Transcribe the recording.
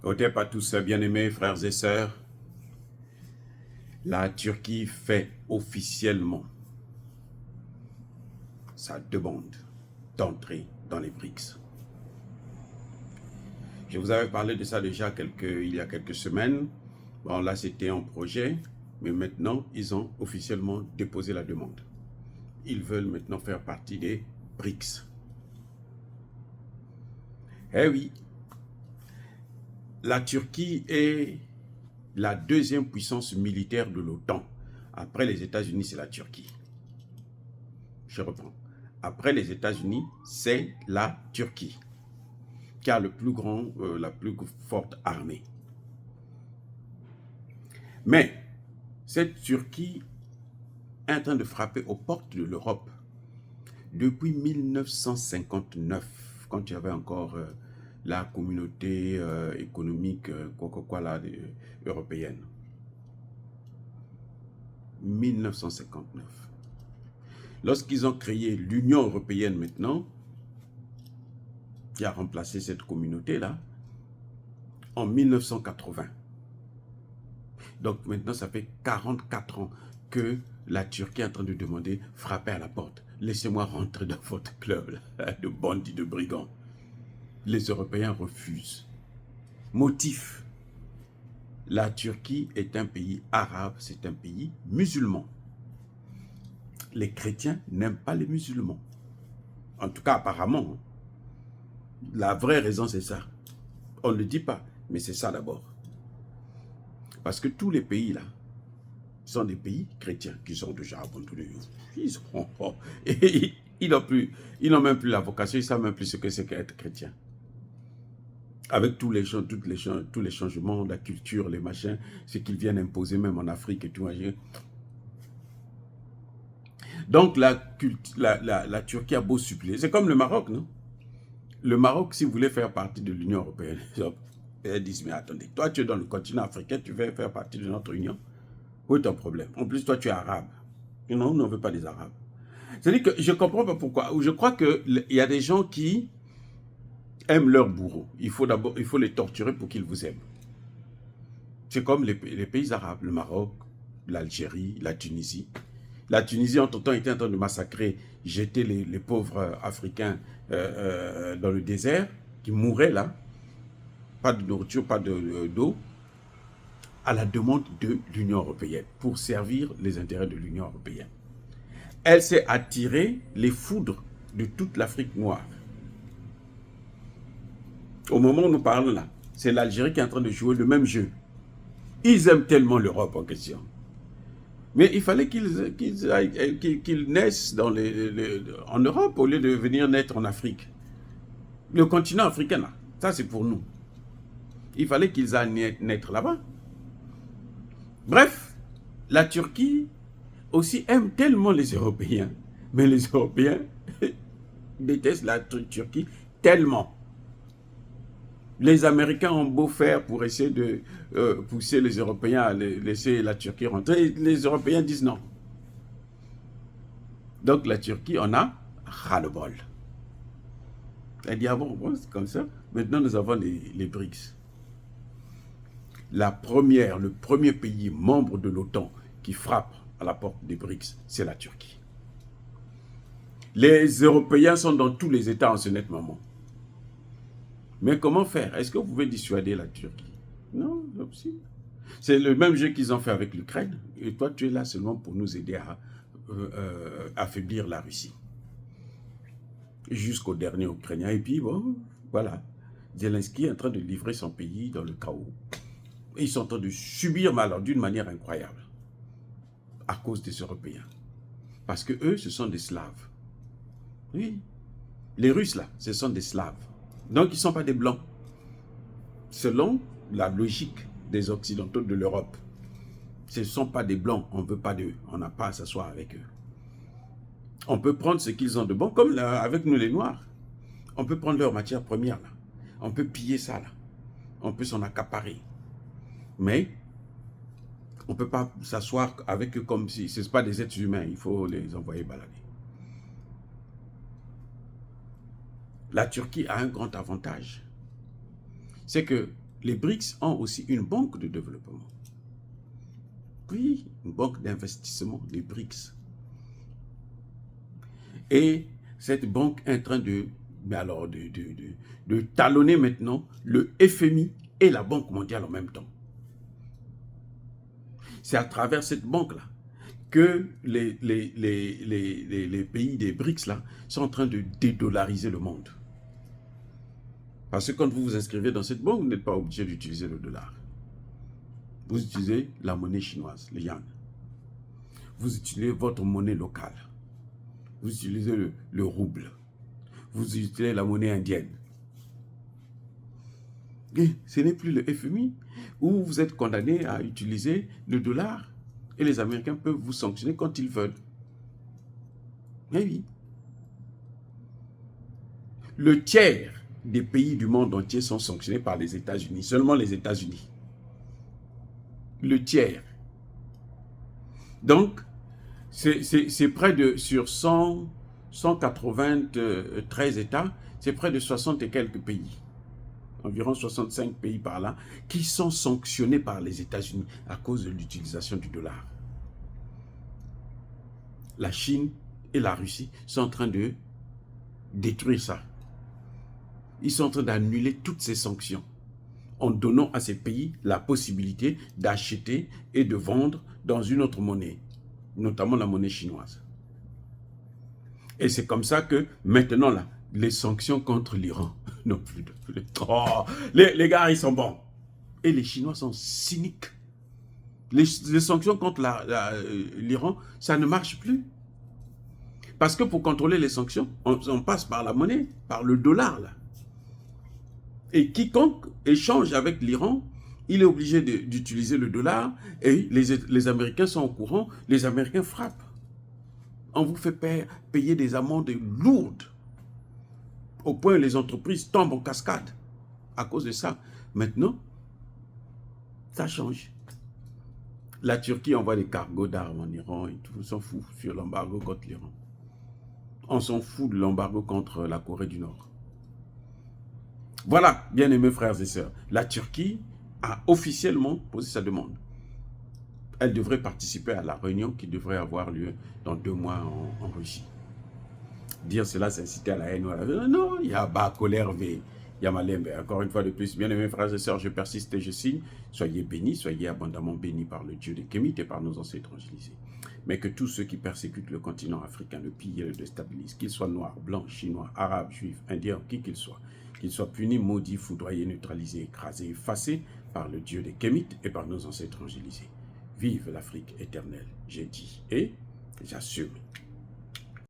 Otep à tous, bien-aimés frères et sœurs, la Turquie fait officiellement sa demande d'entrée dans les BRICS. Je vous avais parlé de ça déjà il y a quelques semaines. Bon, là, c'était en projet, mais maintenant, ils ont officiellement déposé la demande. Ils veulent maintenant faire partie des BRICS. Eh oui, la Turquie est la deuxième puissance militaire de l'OTAN. Après les États-Unis, c'est la Turquie. Je reprends. Après les États-Unis, c'est la Turquie qui a la plus forte armée. Mais cette Turquie est en train de frapper aux portes de l'Europe depuis 1959, quand il y avait encore la communauté économique européenne. 1959. Lorsqu'ils ont créé l'Union européenne maintenant, qui a remplacé cette communauté-là, en 1980. Donc maintenant, ça fait 44 ans que la Turquie est en train de demander, frapper à la porte. Laissez-moi rentrer dans votre club de bandits, de brigands. Les Européens refusent. Motif, la Turquie est un pays arabe, c'est un pays musulman. Les chrétiens n'aiment pas les musulmans. En tout cas, apparemment. La vraie raison, c'est ça. On ne le dit pas, mais c'est ça d'abord. Parce que tous les pays là sont des pays chrétiens qui sont déjà abandonnés. Ils n'ont même plus la vocation, ils ne savent même plus ce que c'est qu'être chrétien. Avec tous les changements, la culture, les machins, ce qu'ils viennent imposer même en Afrique et tout. Donc la Turquie a beau supplier. C'est comme le Maroc, non? Le Maroc, si vous voulez faire partie de l'Union européenne, ils disent, mais attendez, toi tu es dans le continent africain, tu veux faire partie de notre union? Où est ton problème? En plus, toi tu es arabe. Non, on ne veut pas des arabes. C'est-à-dire que je ne comprends pas pourquoi. Je crois qu'il y a des gens qui aiment leur bourreau. Il faut les torturer pour qu'ils vous aiment. C'est comme les pays arabes, le Maroc, l'Algérie, la Tunisie. La Tunisie, entre-temps, était en train de massacrer, jeter les pauvres Africains dans le désert, qui mouraient là. Pas de nourriture, pas d'eau, à la demande de l'Union européenne, pour servir les intérêts de l'Union européenne. Elle s'est attirée les foudres de toute l'Afrique noire. Au moment où nous parlons là, c'est l'Algérie qui est en train de jouer le même jeu. Ils aiment tellement l'Europe en question. Mais il fallait qu'ils naissent en Europe au lieu de venir naître en Afrique. Le continent africain, là, ça c'est pour nous. Il fallait qu'ils aillent naître là-bas. Bref, la Turquie aussi aime tellement les Européens. Mais les Européens détestent la Turquie tellement. Les Américains ont beau faire pour essayer de pousser les Européens à laisser la Turquie rentrer. Les Européens disent non. Donc la Turquie en a ras-le-bol. Elle dit, ah bon, c'est comme ça. Maintenant, nous avons les BRICS. Le premier pays membre de l'OTAN qui frappe à la porte des BRICS, c'est la Turquie. Les Européens sont dans tous les États en ce net moment. Mais comment faire? Est-ce que vous pouvez dissuader la Turquie? Non, c'est pas possible. C'est le même jeu qu'ils ont fait avec l'Ukraine. Et toi, tu es là seulement pour nous aider à affaiblir la Russie. Jusqu'au dernier Ukrainien. Et puis, bon, voilà. Zelensky est en train de livrer son pays dans le chaos. Et ils sont en train de subir malheur d'une manière incroyable. À cause des Européens. Parce que eux, ce sont des Slaves. Oui. Les Russes, là, ce sont des Slaves. Donc, ils ne sont pas des Blancs. Selon la logique des Occidentaux de l'Europe. Ce ne sont pas des Blancs. On ne veut pas d'eux. On n'a pas à s'asseoir avec eux. On peut prendre ce qu'ils ont de bon, comme là, avec nous les Noirs. On peut prendre leur matière première, là. On peut piller ça, là. On peut s'en accaparer. Mais on ne peut pas s'asseoir avec eux comme si ce n'est pas des êtres humains. Il faut les envoyer balader. La Turquie a un grand avantage. C'est que Les BRICS ont aussi une banque de développement. Oui, une banque d'investissement, les BRICS. Et cette banque est en train de talonner maintenant le FMI et la Banque mondiale en même temps. C'est à travers cette banque-là que les pays des BRICS là, sont en train de dédollariser le monde. Parce que quand vous vous inscrivez dans cette banque, vous n'êtes pas obligé d'utiliser le dollar. Vous utilisez la monnaie chinoise, le yuan. Vous utilisez votre monnaie locale. Vous utilisez le rouble. Vous utilisez la monnaie indienne. Et ce n'est plus le FMI où vous êtes condamné à utiliser le dollar et les Américains peuvent vous sanctionner quand ils veulent. Mais oui. Le tiers des pays du monde entier sont sanctionnés par les États-Unis, seulement les États-Unis. Le tiers. Donc, c'est près de, sur 193 États, c'est près de 60 et quelques pays, environ 65 pays par là, qui sont sanctionnés par les États-Unis à cause de l'utilisation du dollar. La Chine et la Russie sont en train de détruire ça. Ils sont en train d'annuler toutes ces sanctions en donnant à ces pays la possibilité d'acheter et de vendre dans une autre monnaie, notamment la monnaie chinoise. Et c'est comme ça que maintenant, là, les sanctions contre l'Iran n'ont plus de... Oh, les gars, ils sont bons. Et les Chinois sont cyniques. Les sanctions contre l'Iran, ça ne marche plus. Parce que pour contrôler les sanctions, on passe par la monnaie, par le dollar, là. Et quiconque échange avec l'Iran, il est obligé d'utiliser le dollar et les Américains sont au courant, les Américains frappent. On vous fait payer des amendes lourdes au point où les entreprises tombent en cascade à cause de ça. Maintenant, ça change. La Turquie envoie des cargos d'armes en Iran et tout, on s'en fout sur l'embargo contre l'Iran. On s'en fout de l'embargo contre la Corée du Nord. Voilà, bien-aimés frères et sœurs, la Turquie a officiellement posé sa demande. Elle devrait participer à la réunion qui devrait avoir lieu dans 2 mois en Russie. Dire cela, c'est inciter à la haine. Non, il y a Bakolerve, il y a Malembe. Encore une fois de plus, bien-aimés frères et sœurs, je persiste et je signe. Soyez bénis, soyez abondamment bénis par le Dieu des Kémites et par nos ancêtres évangélisés. Mais que tous ceux qui persécutent le continent africain, le pillent et le déstabilisent, qu'ils soient noirs, blancs, chinois, arabes, juifs, indiens, qui qu'ils soient punis, maudits, foudroyés, neutralisés, écrasés, effacés par le Dieu des Kémites et par nos ancêtres évangélisés. Vive l'Afrique éternelle, j'ai dit et j'assume.